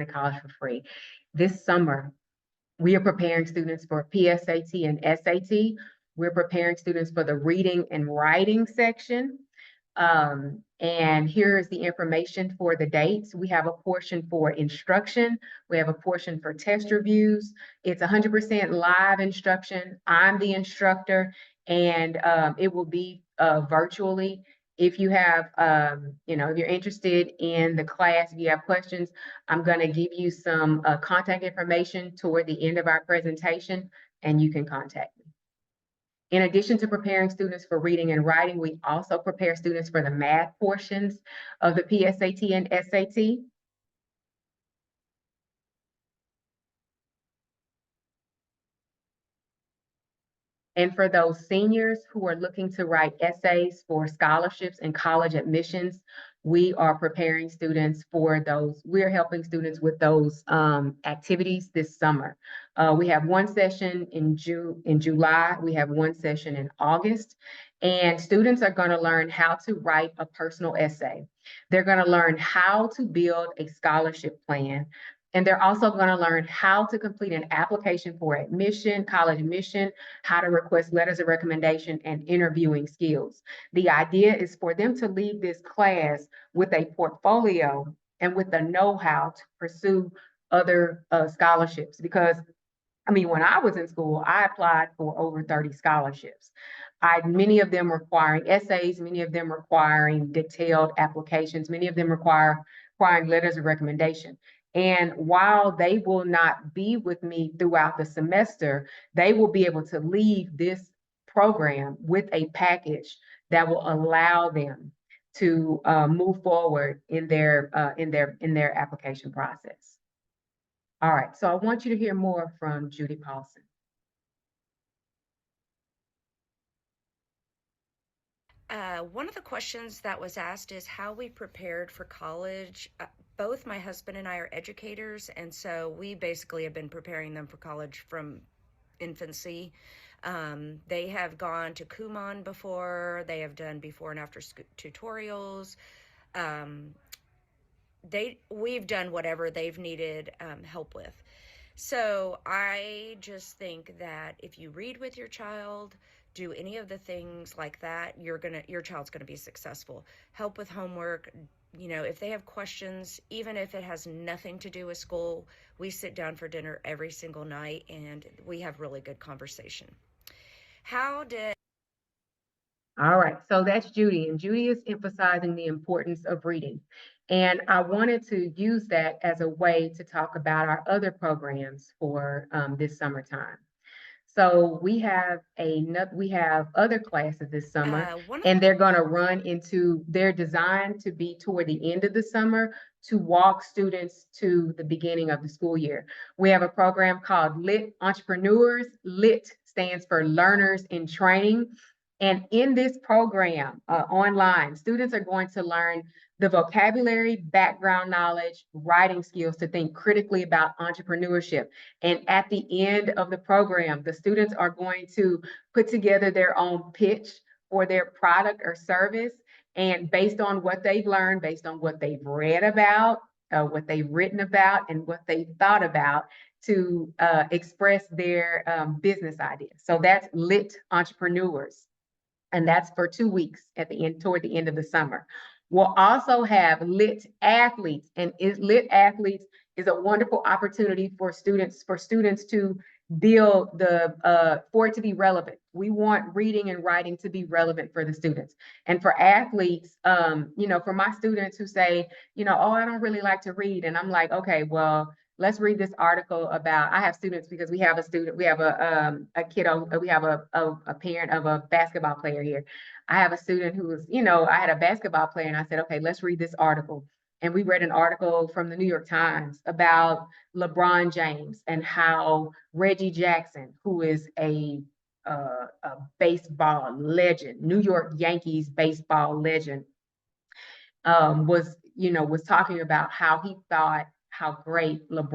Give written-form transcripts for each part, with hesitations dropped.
to college for free. This summer, we are preparing students for PSAT and SAT. We're preparing students for the reading and writing section. And here is the information for the dates. We have a portion for instruction. We have a portion for test reviews. It's 100% live instruction. I'm the instructor, and it will be virtually. If you have, if you're interested in the class, if you have questions, I'm going to give you some contact information toward the end of our presentation, and you can contact me. In addition to preparing students for reading and writing, we also prepare students for the math portions of the PSAT and SAT. And for those seniors who are looking to write essays for scholarships and college admissions, we are preparing students for those. We're helping students with those activities this summer. We have one session in July. We have one session in August. And students are going to learn how to write a personal essay. They're going to learn how to build a scholarship plan. And they're also going to learn how to complete an application for admission, college admission, how to request letters of recommendation, and interviewing skills. The idea is for them to leave this class with a portfolio and with the know-how to pursue other scholarships. Because, I mean, when I was in school, I applied for over 30 scholarships. Many of them requiring essays, many of them requiring detailed applications, many of them requiring letters of recommendation. And while they will not be with me throughout the semester, they will be able to leave this program with a package that will allow them to move forward in their application process. All right, so I want you to hear more from Judy Paulson. One of the questions that was asked is how we prepared for college. Both my husband and I are educators, and so we basically have been preparing them for college from infancy. They have gone to Kumon before. They have done before and after tutorials. We've done whatever they've needed help with. So I just think that if you read with your child, do any of the things like that, your child's gonna be successful. Help with homework. If they have questions, even if it has nothing to do with school, we sit down for dinner every single night and we have really good conversation. All right, so that's Judy, and Judy is emphasizing the importance of reading. And I wanted to use that as a way to talk about our other programs for this summertime. So we have other classes this summer, and they're designed to be toward the end of the summer to walk students to the beginning of the school year. We have a program called Lit Entrepreneurs. Lit stands for Learners in Training. And in this program, online, students are going to learn the vocabulary, background knowledge, writing skills to think critically about entrepreneurship. And at the end of the program, the students are going to put together their own pitch for their product or service. And based on what they've learned, based on what they've read about, what they've written about, and what they thought about, to express their business ideas. So that's Lit Entrepreneurs. And that's for 2 weeks toward the end of the summer. We'll also have Lit Athletes, and Lit Athletes is a wonderful opportunity for students to build for it to be relevant. We want reading and writing to be relevant for the students. And for athletes, for my students who say, oh, I don't really like to read. And I'm like, okay, well, let's read this article about, I have students because we have a kiddo, we have a parent of a basketball player here. I have a student who was, I had a basketball player and I said, okay, let's read this article. And we read an article from the New York Times about LeBron James and how Reggie Jackson, who is a baseball legend, New York Yankees baseball legend, was talking about how he thought how great he thought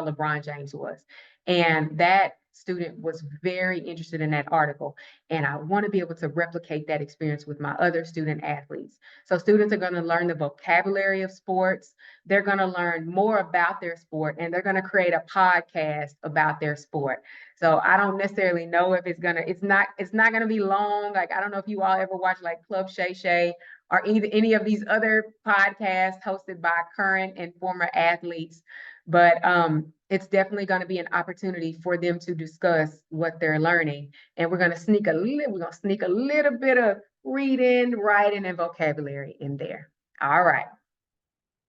LeBron James was. And that student was very interested in that article. And I want to be able to replicate that experience with my other student athletes. So students are going to learn the vocabulary of sports. They're going to learn more about their sport, and they're going to create a podcast about their sport. So I don't necessarily know if it's not gonna be long. Like, I don't know if you all ever watch like Club Shay Shay or either any of these other podcasts hosted by current and former athletes. But it's definitely going to be an opportunity for them to discuss what they're learning. And we're gonna sneak a little bit of reading, writing, and vocabulary in there. All right.